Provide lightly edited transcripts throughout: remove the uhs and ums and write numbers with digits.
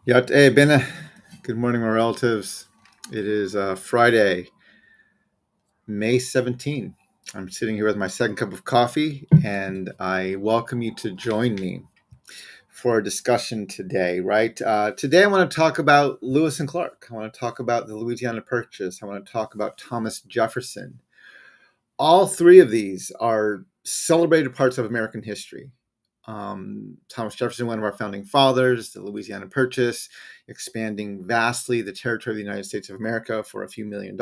Yá'át'ééh. Good morning, my relatives. It is Friday, May 17th. I'm sitting here with my second cup of coffee, and I welcome you to join me for a discussion today, right? Today, I want to talk about Lewis and Clark. I want to talk about the Louisiana Purchase. I want to talk about Thomas Jefferson. All three of these are celebrated parts of American history. Thomas Jefferson, one of our founding fathers, the Louisiana Purchase, expanding vastly the territory of the United States of America for a few $1 million,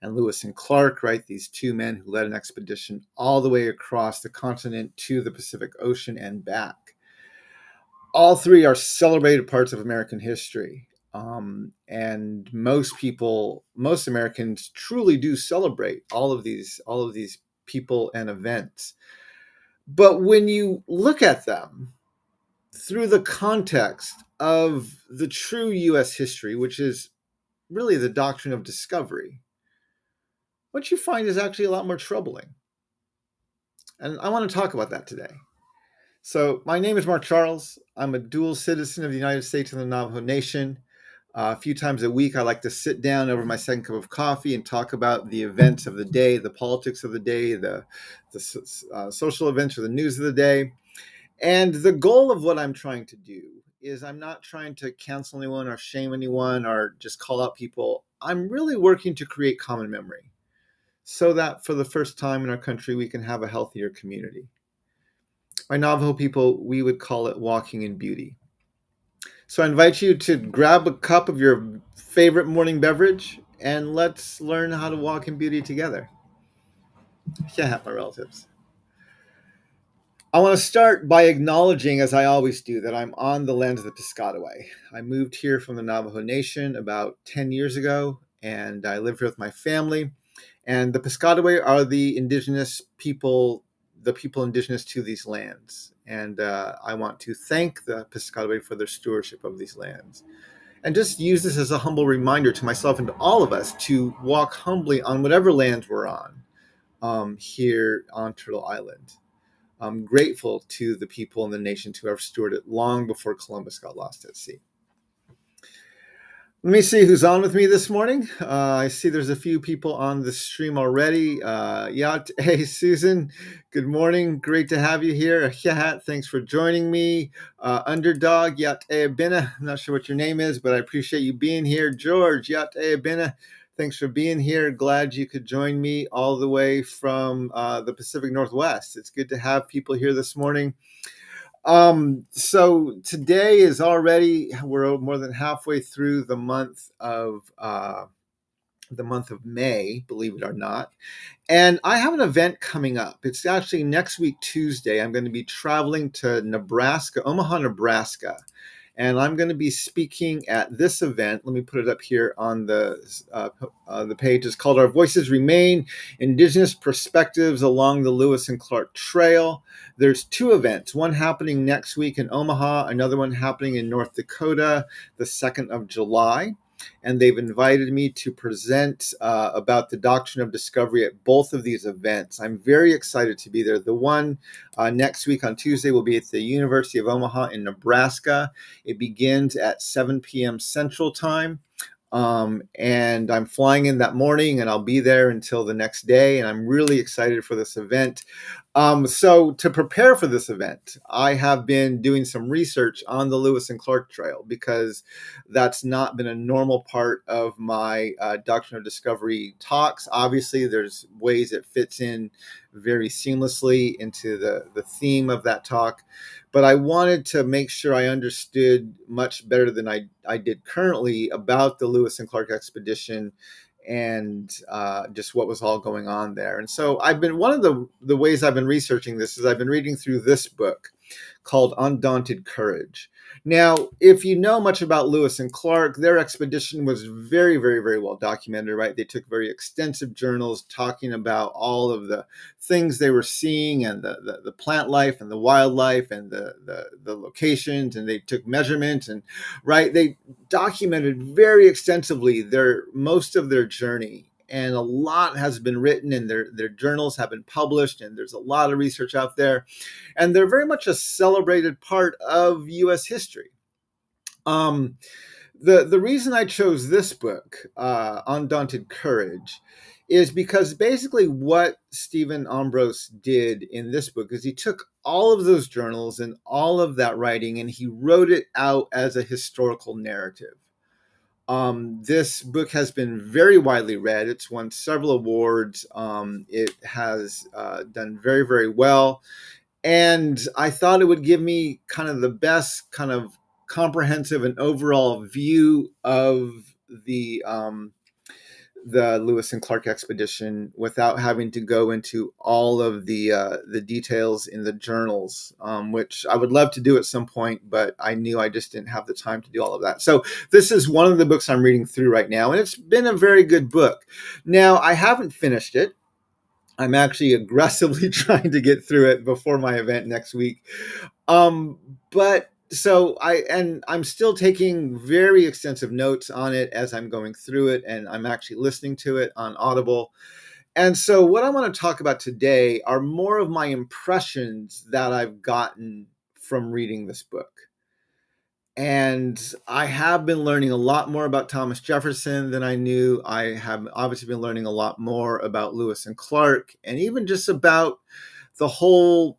and Lewis and Clark, right? These two men who led an expedition all the way across the continent to the Pacific Ocean and back. All three are celebrated parts of American history. And most people, most Americans truly do celebrate all of these people and events. But when you look at them through the context of the true U.S. history, which is really the doctrine of discovery, what you find is actually a lot more troubling. And I want to talk about that today. So, my name is Mark Charles. I'm a dual citizen of the United States and the Navajo Nation. A few times a week, I like to sit down over my second cup of coffee and talk about the events of the day, the politics of the day, the social events or the news of the day. And the goal of what I'm trying to do is I'm not trying to cancel anyone or shame anyone or just call out people. I'm really working to create common memory so that for the first time in our country, we can have a healthier community. By Navajo people, we would call it walking in beauty. So I invite you to grab a cup of your favorite morning beverage and let's learn how to walk in beauty together. Yeah, my relatives. I want to start by acknowledging, as I always do, that I'm on the lands of the Piscataway. I moved here from the Navajo Nation about 10 years ago, and I live here with my family. And the Piscataway are the indigenous people, the people indigenous to these lands. And I want to thank the Piscataway for their stewardship of these lands. And just use this as a humble reminder to myself and to all of us to walk humbly on whatever lands we're on here on Turtle Island. I'm grateful to the people in the nation who have stewarded it long before Columbus got lost at sea. Let me see who's on with me this morning. I see there's a few people on the stream already. Yá'át'ééh, Susan, good morning. Great to have you here. Thanks for joining me. Underdog, Yá'át'ééh. I'm not sure what your name is, but I appreciate you being here. George, Yá'át'ééh. Thanks for being here. Glad you could join me all the way from the Pacific Northwest. It's good to have people here this morning. So today is we're more than halfway through the month of May, believe it or not. And I have an event coming up. It's actually next week, Tuesday. I'm going to be traveling to Nebraska, Omaha, Nebraska. And I'm going to be speaking at this event. Let me put it up here on the page. It's called Our Voices Remain, Indigenous Perspectives Along the Lewis and Clark Trail. There's two events, one happening next week in Omaha, another one happening in North Dakota, the 2nd of July. And they've invited me to present about the Doctrine of Discovery at both of these events. I'm very excited to be there. The one next week on Tuesday will be at the University of Omaha in Nebraska. It begins at 7 p.m. Central Time. And I'm flying in that morning and I'll be there until the next day. And I'm really excited for this event. So to prepare for this event, I have been doing some research on the Lewis and Clark Trail because that's not been a normal part of my Doctrine of Discovery talks. Obviously, there's ways it fits in very seamlessly into the theme of that talk. But I wanted to make sure I understood much better than I did currently about the Lewis and Clark expedition and just what was all going on there. And so one of the ways I've been researching this is I've been reading through this book called Undaunted Courage. Now, if you know much about Lewis and Clark, their expedition was very, very, very well documented, right? They took very extensive journals talking about all of the things they were seeing and the plant life and the wildlife and the locations, and they took measurements and, right, they documented very extensively most of their journey. And a lot has been written and their journals have been published, and there's a lot of research out there. And they're very much a celebrated part of U.S. history. Um, the reason I chose this book, Undaunted Courage, is because basically what Stephen Ambrose did in this book is he took all of those journals and all of that writing and he wrote it out as a historical narrative. This book has been very widely read. It's won several awards. It has done very, very well. And I thought it would give me kind of the best kind of comprehensive and overall view of the Lewis and Clark expedition without having to go into all of the details in the journals, which I would love to do at some point, but I knew I just didn't have the time to do all of that. So this is one of the books I'm reading through right now, and it's been a very good book. Now, I haven't finished it. I'm actually aggressively trying to get through it before my event next week. But so I'm still taking very extensive notes on it as I'm going through it, and I'm actually listening to it on Audible. And so what I want to talk about today are more of my impressions that I've gotten from reading this book. And I have been learning a lot more about Thomas Jefferson than I knew. I have obviously been learning a lot more about Lewis and Clark, and even just about the whole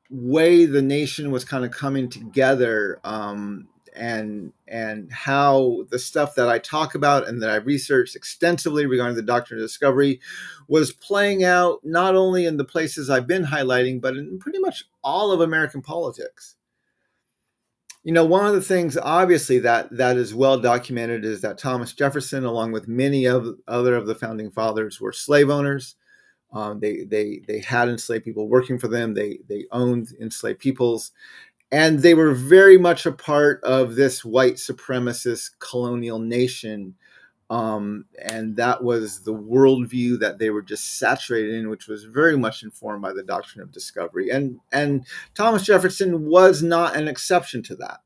way the nation was kind of coming together, and how the stuff that I talk about and that I researched extensively regarding the Doctrine of Discovery was playing out not only in the places I've been highlighting, but in pretty much all of American politics. You know, one of the things obviously that is well documented is that Thomas Jefferson, along with many of other of the founding fathers, were slave owners. They had enslaved people working for them. They owned enslaved peoples, and they were very much a part of this white supremacist colonial nation. And that was the worldview that they were just saturated in, which was very much informed by the Doctrine of Discovery. And Thomas Jefferson was not an exception to that.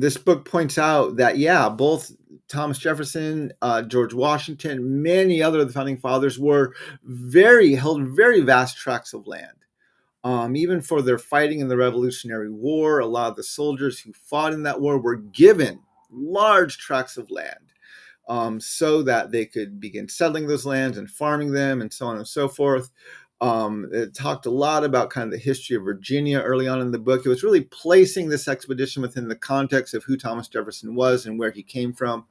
This book points out that, yeah, both Thomas Jefferson, George Washington, many other of the founding fathers held very vast tracts of land. Even for their fighting in the Revolutionary War, a lot of the soldiers who fought in that war were given large tracts of land, so that they could begin settling those lands and farming them and so on and so forth. It talked a lot about kind of the history of Virginia early on in the book. It was really placing this expedition within the context of who Thomas Jefferson was and where he came from.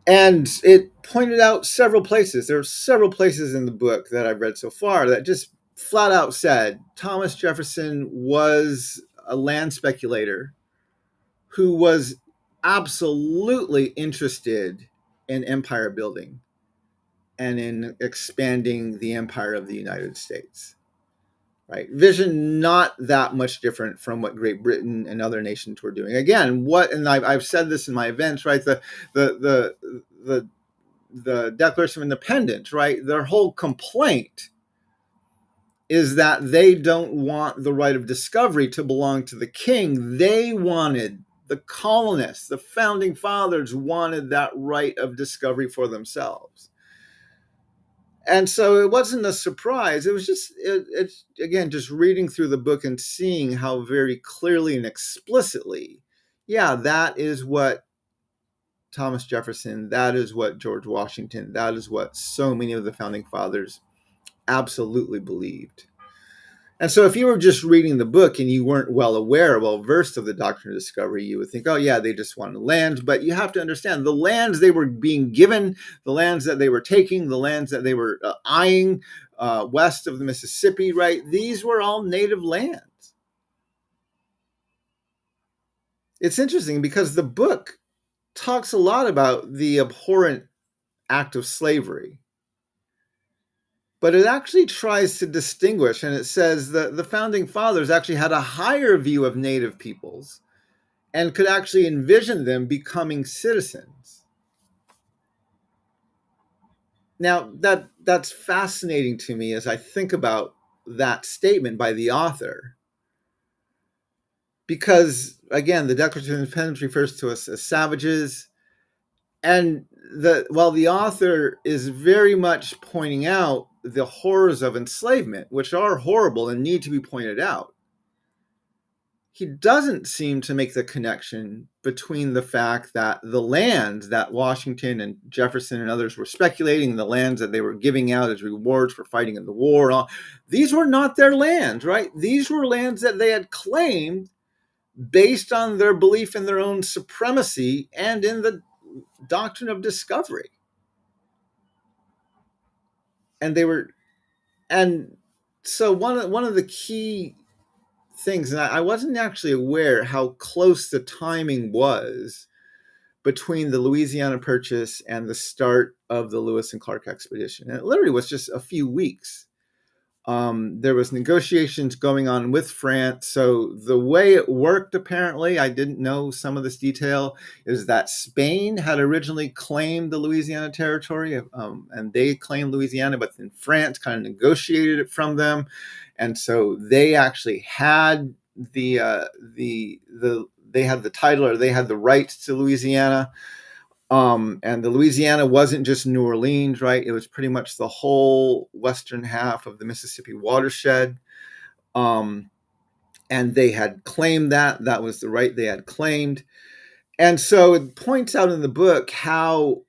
And it pointed out several places. There are several places in the book that I've read so far that just flat out said Thomas Jefferson was a land speculator who was absolutely interested in empire building and in expanding the empire of the United States. Right? Vision not that much different from what Great Britain and other nations were doing. Again, and I've said this in my events, right? The Declaration of Independence, right? Their whole complaint is that they don't want the right of discovery to belong to the king. They wanted, the colonists, the founding fathers wanted that right of discovery for themselves. And so it wasn't a surprise. It was just, it's again, just reading through the book and seeing how very clearly and explicitly, yeah, that is what Thomas Jefferson, that is what George Washington, that is what so many of the founding fathers absolutely believed. And so if you were just reading the book and you weren't well versed of the Doctrine of Discovery, you would think, oh, yeah, they just wanted land. But you have to understand the lands they were being given, the lands that they were taking, the lands that they were eyeing west of the Mississippi, right? These were all native lands. It's interesting because the book talks a lot about the abhorrent act of slavery. But it actually tries to distinguish, and it says that the founding fathers actually had a higher view of native peoples and could actually envision them becoming citizens. Now, that's fascinating to me as I think about that statement by the author. Because, again, the Declaration of Independence refers to us as savages. And while the author is very much pointing out the horrors of enslavement, which are horrible and need to be pointed out, he doesn't seem to make the connection between the fact that the lands that Washington and Jefferson and others were speculating, the lands that they were giving out as rewards for fighting in the war, these were not their lands, right? These were lands that they had claimed based on their belief in their own supremacy and in the Doctrine of Discovery. And so one of the key things, and I wasn't actually aware how close the timing was between the Louisiana Purchase and the start of the Lewis and Clark expedition. And it literally was just a few weeks. There was negotiations going on with France. So the way it worked, apparently, I didn't know some of this detail, is that Spain had originally claimed the Louisiana territory, and they claimed Louisiana, but then France kind of negotiated it from them. And so they actually had they had the title, or they had the rights to Louisiana. And the Louisiana wasn't just New Orleans, right? It was pretty much the whole western half of the Mississippi watershed. And they had claimed that was the right they had claimed. And so it points out in the book how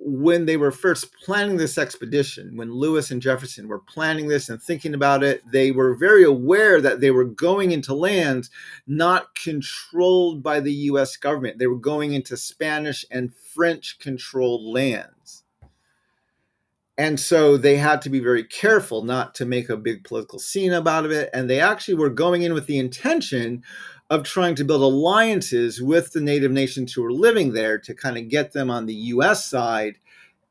when they were first planning this expedition, when Lewis and Jefferson were planning this and thinking about it, they were very aware that they were going into lands not controlled by the U.S. government. They were going into Spanish and French-controlled lands. And so they had to be very careful not to make a big political scene about it. And they actually were going in with the intention of trying to build alliances with the native nations who were living there to kind of get them on the U.S. side,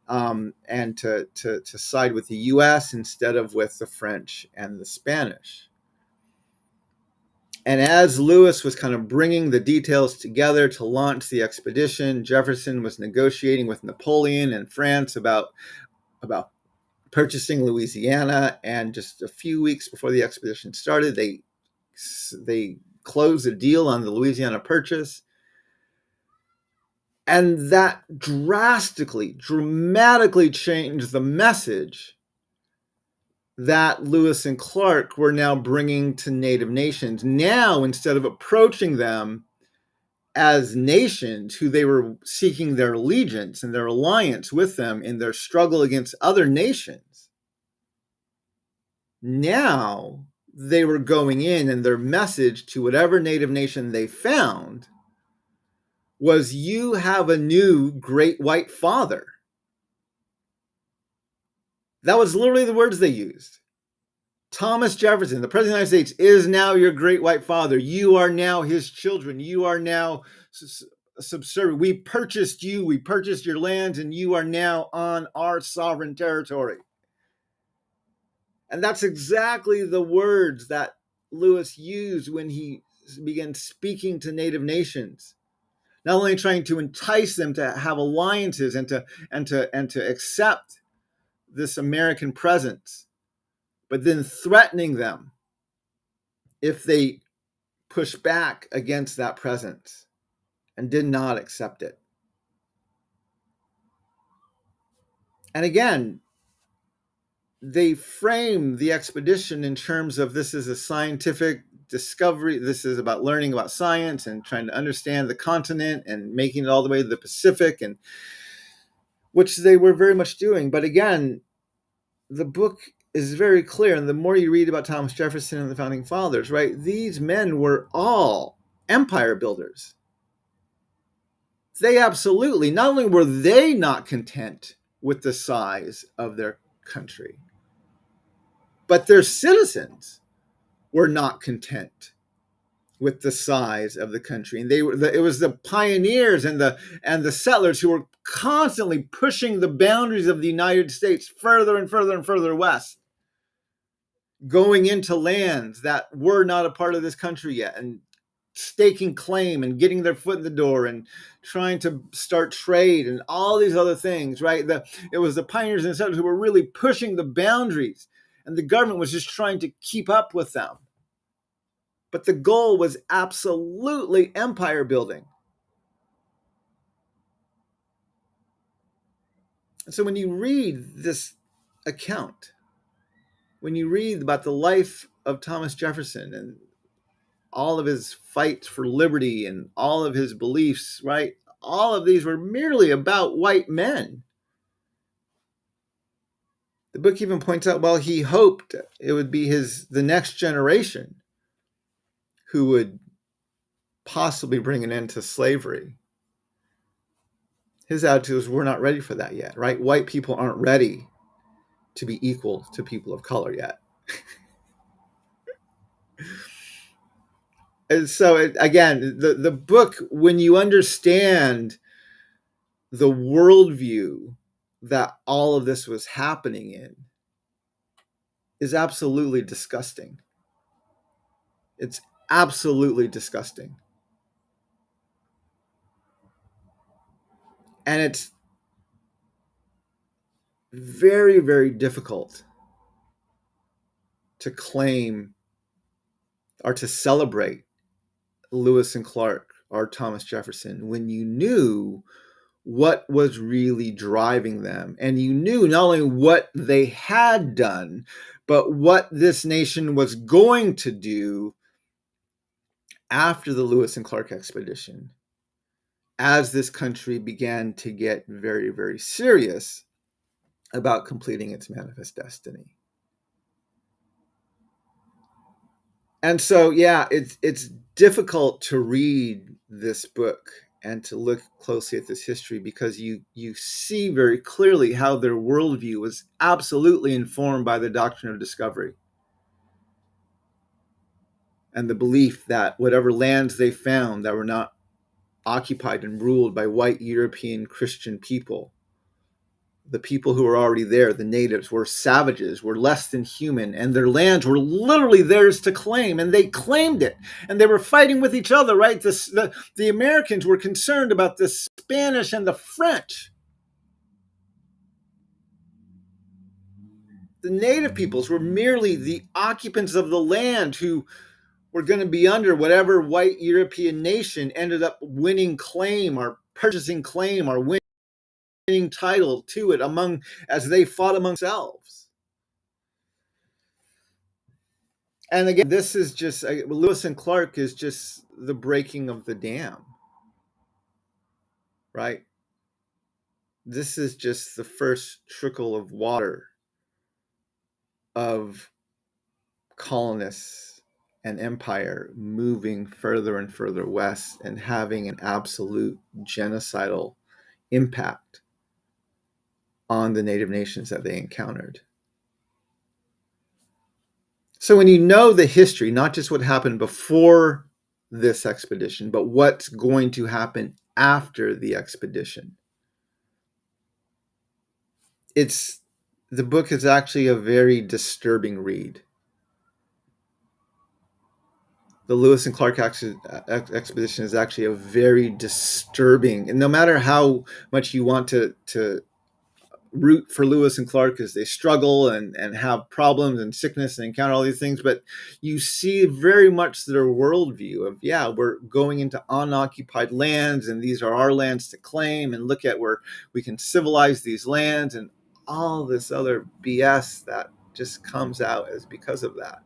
and to side with the U.S. instead of with the French and the Spanish. And as Lewis was kind of bringing the details together to launch the expedition, Jefferson was negotiating with Napoleon and France about purchasing Louisiana. And just a few weeks before the expedition started, they closed a deal on the Louisiana Purchase. And that dramatically changed the message that Lewis and Clark were now bringing to native nations. Now, instead of approaching them as nations who they were seeking their allegiance and their alliance with them in their struggle against other nations, now they were going in, and their message to whatever native nation they found was, you have a new great white father. That was literally the words they used. Thomas Jefferson, the President of the United States, is now your great white father. You are now his children. You are now subservient. We purchased you. We purchased your lands, and you are now on our sovereign territory. And that's exactly the words that Lewis used when he began speaking to native nations. Not only trying to entice them to have alliances and to accept this American presence, but then threatening them if they push back against that presence and did not accept it. And again, they frame the expedition in terms of, this is a scientific discovery. This is about learning about science and trying to understand the continent and making it all the way to the Pacific, and which they were very much doing. But again, the book is very clear, and the more you read about Thomas Jefferson and the Founding Fathers, right, these men were all empire builders. They absolutely, not only were they not content with the size of their country, but their citizens were not content with the size of the country. And it was the pioneers and the settlers who were constantly pushing the boundaries of the United States further and further and further west, going into lands that were not a part of this country yet, and staking claim and getting their foot in the door and trying to start trade and all these other things, right? It was the pioneers and settlers who were really pushing the boundaries, and the government was just trying to keep up with them. But the goal was absolutely empire building. And so when you read this account, when you read about the life of Thomas Jefferson and all of his fights for liberty and all of his beliefs, right? All of these were merely about white men. The book even points out, well, he hoped it would be the next generation who would possibly bring an end to slavery. His attitude was, we're not ready for that yet, right? White people aren't ready to be equal to people of color yet. And so, again, the book, when you understand the worldview that all of this was happening in, is absolutely disgusting. It's absolutely disgusting. And it's very, very difficult to claim or to celebrate Lewis and Clark or Thomas Jefferson when you knew what was really driving them. And you knew not only what they had done, but what this nation was going to do after the Lewis and Clark expedition, as this country began to get very, very serious about completing its manifest destiny. And so, yeah, it's difficult to read this book and to look closely at this history, because you see very clearly how their worldview was absolutely informed by the Doctrine of Discovery and the belief that whatever lands they found that were not occupied and ruled by white European Christian people, the people who were already there, the natives, were savages, were less than human, and their lands were literally theirs to claim, and they claimed it, and they were fighting with each other, right? The Americans were concerned about the Spanish and the French. The native peoples were merely the occupants of the land who were going to be under whatever white European nation ended up winning claim or purchasing claim or winning title to it as they fought among themselves. And again, this is just, Lewis and Clark is just the breaking of the dam, right? This is just the first trickle of water of colonists and empire moving further and further west and having an absolute genocidal impact on the native nations that they encountered. So when you know the history, not just what happened before this expedition, but what's going to happen after the expedition, the book is actually a very disturbing read. The Lewis and Clark expedition is actually a very disturbing, and no matter how much you want to root for Lewis and Clark as they struggle and have problems and sickness and encounter all these things, but you see very much their worldview of, yeah, we're going into unoccupied lands and these are our lands to claim, and look at where we can civilize these lands, and all this other BS that just comes out as because of that.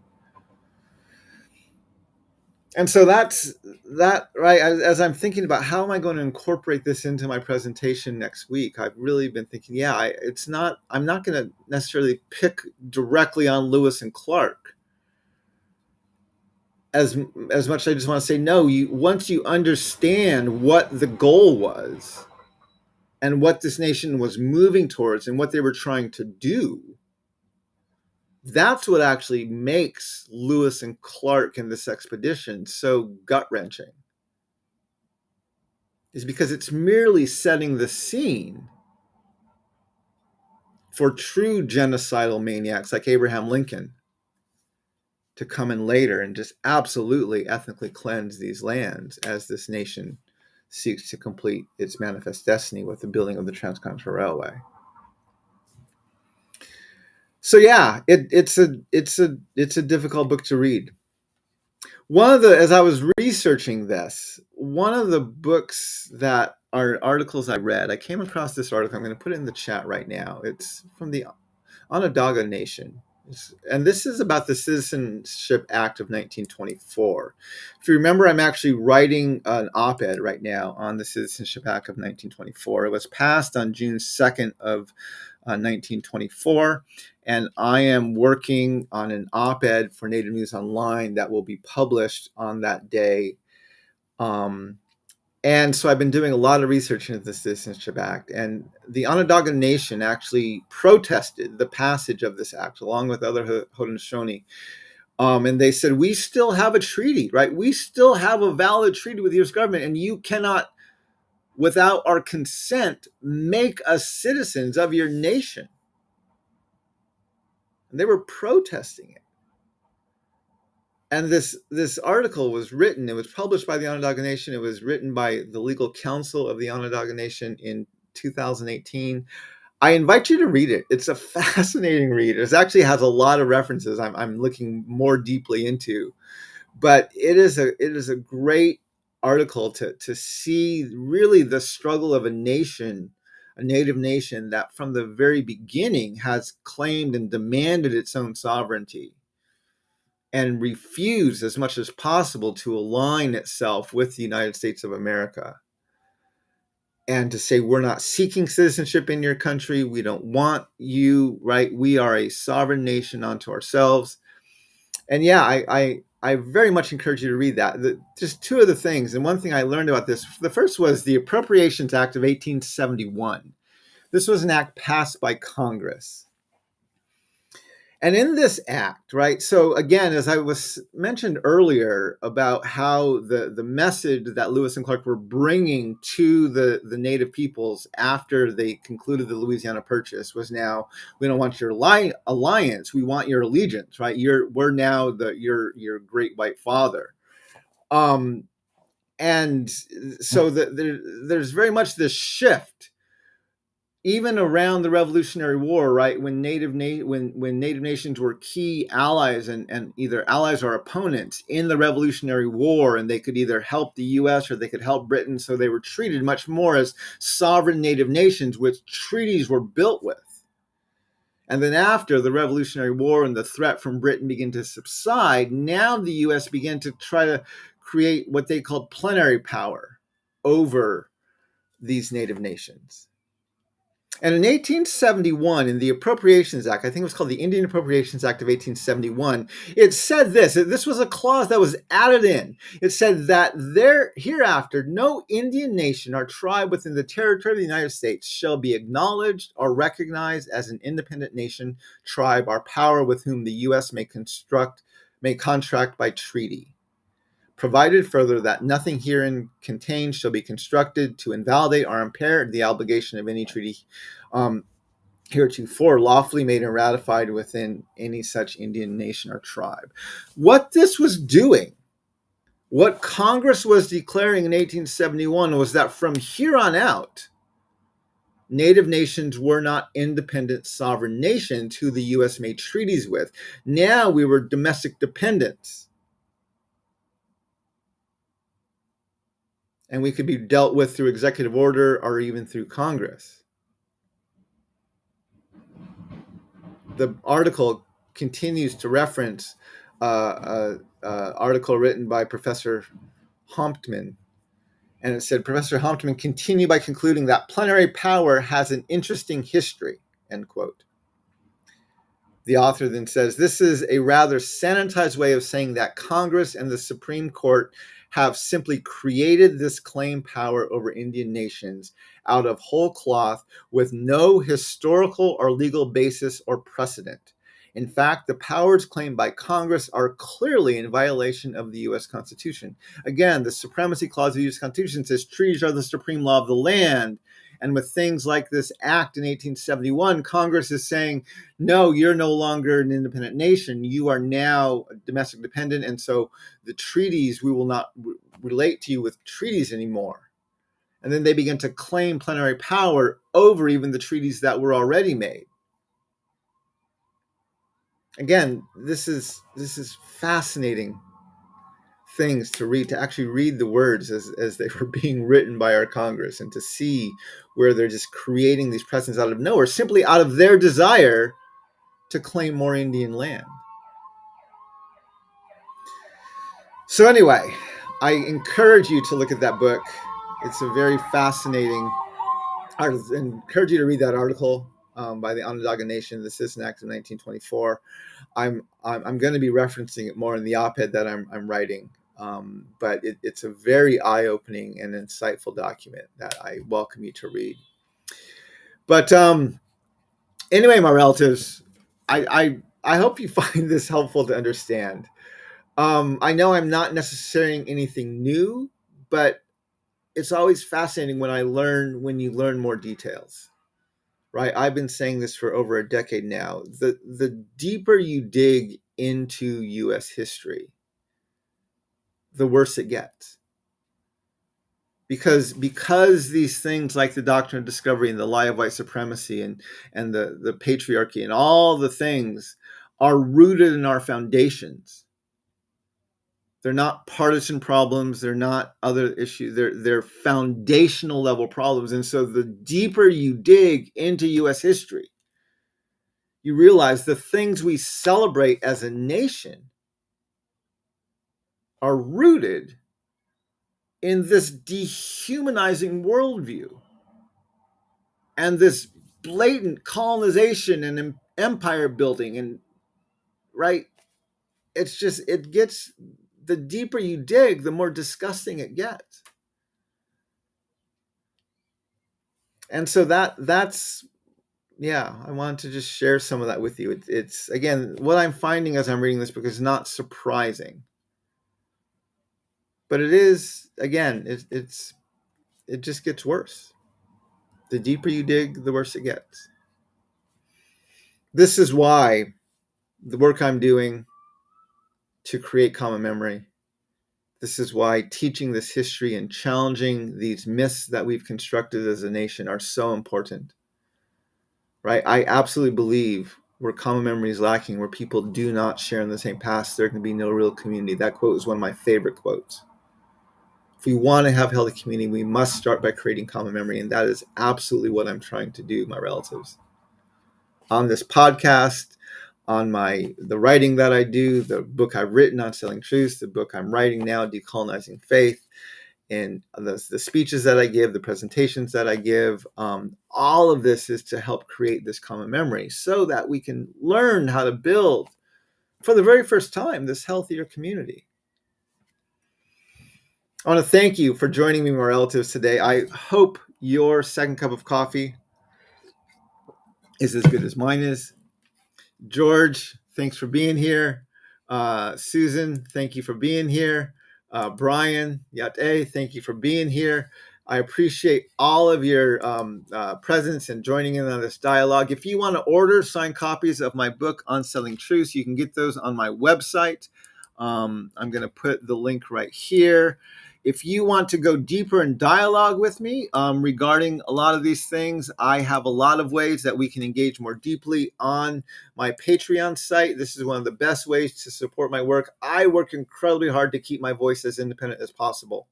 And so that's that, right? As I'm thinking about how am I going to incorporate this into my presentation next week, I've really been thinking, yeah, I'm not going to necessarily pick directly on Lewis and Clark as much. I just want to say, no, once you understand what the goal was and what this nation was moving towards and what they were trying to do, that's what actually makes Lewis and Clark and this expedition so gut-wrenching, is because it's merely setting the scene for true genocidal maniacs like Abraham Lincoln to come in later and just absolutely ethnically cleanse these lands as this nation seeks to complete its manifest destiny with the building of the Transcontinental Railway. So yeah, it's a difficult book to read. As I was researching this, one of the books that are articles I read, I came across this article. I'm going to put it in the chat right now. It's from the Onondaga Nation. And this is about the Citizenship Act of 1924. If you remember, I'm actually writing an op-ed right now on the Citizenship Act of 1924. It was passed on June 2nd of 1924, and I am working on an op-ed for Native News Online that will be published on that day. And so I've been doing a lot of research into the Citizenship Act, and the Onondaga Nation actually protested the passage of this act along with other Haudenosaunee. And they said, we still have a treaty, right? We still have a valid treaty with the U.S. government, and you cannot, without our consent, make us citizens of your nation. And they were protesting it. And this article was written, it was published by the Onondaga Nation. It was written by the legal counsel of the Onondaga Nation in 2018. I invite you to read it. It's a fascinating read. It actually has a lot of references I'm looking more deeply into. But it is a great article to see really the struggle of a nation, a Native nation that from the very beginning has claimed and demanded its own sovereignty, and refuse as much as possible to align itself with the United States of America, and to say, we're not seeking citizenship in your country. We don't want you, right? We are a sovereign nation unto ourselves. And yeah, I very much encourage you to read that. Just two of the things. And one thing I learned about this, the first was the Appropriations Act of 1871. This was an act passed by Congress. And in this act, right, so again, as I was mentioned earlier about how the message that Lewis and Clark were bringing to the Native peoples after they concluded the Louisiana Purchase was, now, we don't want your alliance, we want your allegiance, right? We're now your great white father. And so there's very much this shift even around the Revolutionary War, right, when Native nations were key allies and either allies or opponents in the Revolutionary War, and they could either help the U.S. or they could help Britain, so they were treated much more as sovereign Native nations, which treaties were built with. And then after the Revolutionary War and the threat from Britain began to subside, now the U.S. began to try to create what they called plenary power over these Native nations. And in 1871, in the Appropriations Act, I think it was called the Indian Appropriations Act of 1871, it said this. This was a clause that was added in. It said that hereafter, no Indian nation or tribe within the territory of the United States shall be acknowledged or recognized as an independent nation, tribe, or power with whom the U.S. may contract by treaty. Provided further that nothing herein contained shall be constructed to invalidate or impair the obligation of any treaty heretofore lawfully made and ratified within any such Indian nation or tribe. What this was doing, what Congress was declaring in 1871, was that from here on out, Native nations were not independent sovereign nations who the U.S. made treaties with. Now we were domestic dependents. And we could be dealt with through executive order or even through Congress. The article continues to reference an article written by Professor Hamptman. And it said, Professor Hamptman continued by concluding that plenary power has an interesting history, end quote. The author then says, this is a rather sanitized way of saying that Congress and the Supreme Court have simply created this claim power over Indian nations out of whole cloth with no historical or legal basis or precedent. In fact, the powers claimed by Congress are clearly in violation of the U.S. Constitution. Again, the Supremacy Clause of the U.S. Constitution says treaties are the supreme law of the land. And with things like this act in 1871, Congress is saying, no, you're no longer an independent nation. You are now domestic dependent. And so the treaties, we will not relate to you with treaties anymore. And then they begin to claim plenary power over even the treaties that were already made. Again, this is fascinating things to read, to actually read the words as they were being written by our Congress, and to see where they're just creating these precedents out of nowhere, simply out of their desire to claim more Indian land. So anyway, I encourage you to look at that book. It's a very fascinating article. I encourage you to read that article by the Onondaga Nation, the Citizen Act of 1924. I'm going to be referencing it more in the op-ed that I'm writing, but it's a very eye-opening and insightful document that I welcome you to read. But anyway, my relatives, I hope you find this helpful to understand. I know I'm not necessarily anything new, but it's always fascinating when you learn more details, right? I've been saying this for over a decade now. The deeper you dig into U.S. history, the worse it gets. Because these things like the Doctrine of Discovery and the lie of white supremacy and the patriarchy and all the things are rooted in our foundations. They're not partisan problems. They're not other issues. They're foundational level problems. And so the deeper you dig into U.S. history, you realize the things we celebrate as a nation are rooted in this dehumanizing worldview and this blatant colonization and empire building. And right, it gets, the deeper you dig, the more disgusting it gets. And so that's, yeah, I wanted to just share some of that with you. It's again, what I'm finding as I'm reading this book is not surprising, but it is, again, it just gets worse. The deeper you dig, the worse it gets. This is why the work I'm doing to create common memory, this is why teaching this history and challenging these myths that we've constructed as a nation are so important, right? I absolutely believe where common memory is lacking, where people do not share in the same past, there can be no real community. That quote is one of my favorite quotes. If we want to have healthy community, we must start by creating common memory. And that is absolutely what I'm trying to do, my relatives. On this podcast, on the writing that I do, the book I've written, Unsettling Truth, the book I'm writing now, Decolonizing Faith, and the speeches that I give, the presentations that I give, all of this is to help create this common memory so that we can learn how to build, for the very first time, this healthier community. I want to thank you for joining me, my relatives, today. I hope your second cup of coffee is as good as mine is. George, thanks for being here. Susan, thank you for being here. Brian, Yá'át'ééh, thank you for being here. I appreciate all of your presence and joining in on this dialogue. If you want to order signed copies of my book, Unsettling Truth, you can get those on my website. I'm going to put the link right here. If you want to go deeper in dialogue with me regarding a lot of these things, I have a lot of ways that we can engage more deeply on my Patreon site. This is one of the best ways to support my work. I work incredibly hard to keep my voice as independent as possible.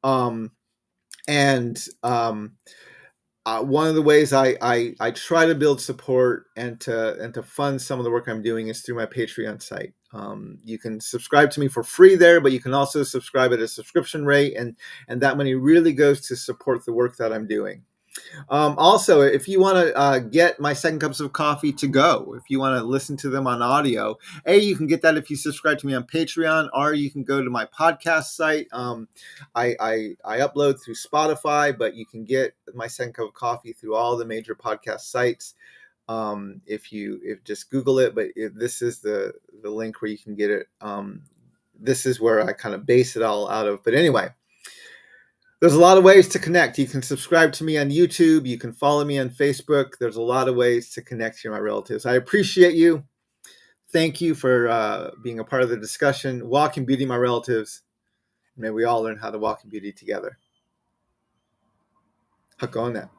One of the ways I try to build support and to fund some of the work I'm doing is through my Patreon site. You can subscribe to me for free there, but you can also subscribe at a subscription rate, and that money really goes to support the work that I'm doing. Also, if you want to get my second cups of coffee to go, if you want to listen to them on audio, you can get that if you subscribe to me on Patreon, or you can go to my podcast site. I upload through Spotify, but you can get my second cup of coffee through all the major podcast sites. If just Google it, but this is the link where you can get it. This is where I kind of base it all out of. But anyway, there's a lot of ways to connect. You can subscribe to me on YouTube. You can follow me on Facebook. There's a lot of ways to connect here, my relatives. I appreciate you. Thank you for being a part of the discussion. Walk in beauty, my relatives. May we all learn how to walk in beauty together. Hakone.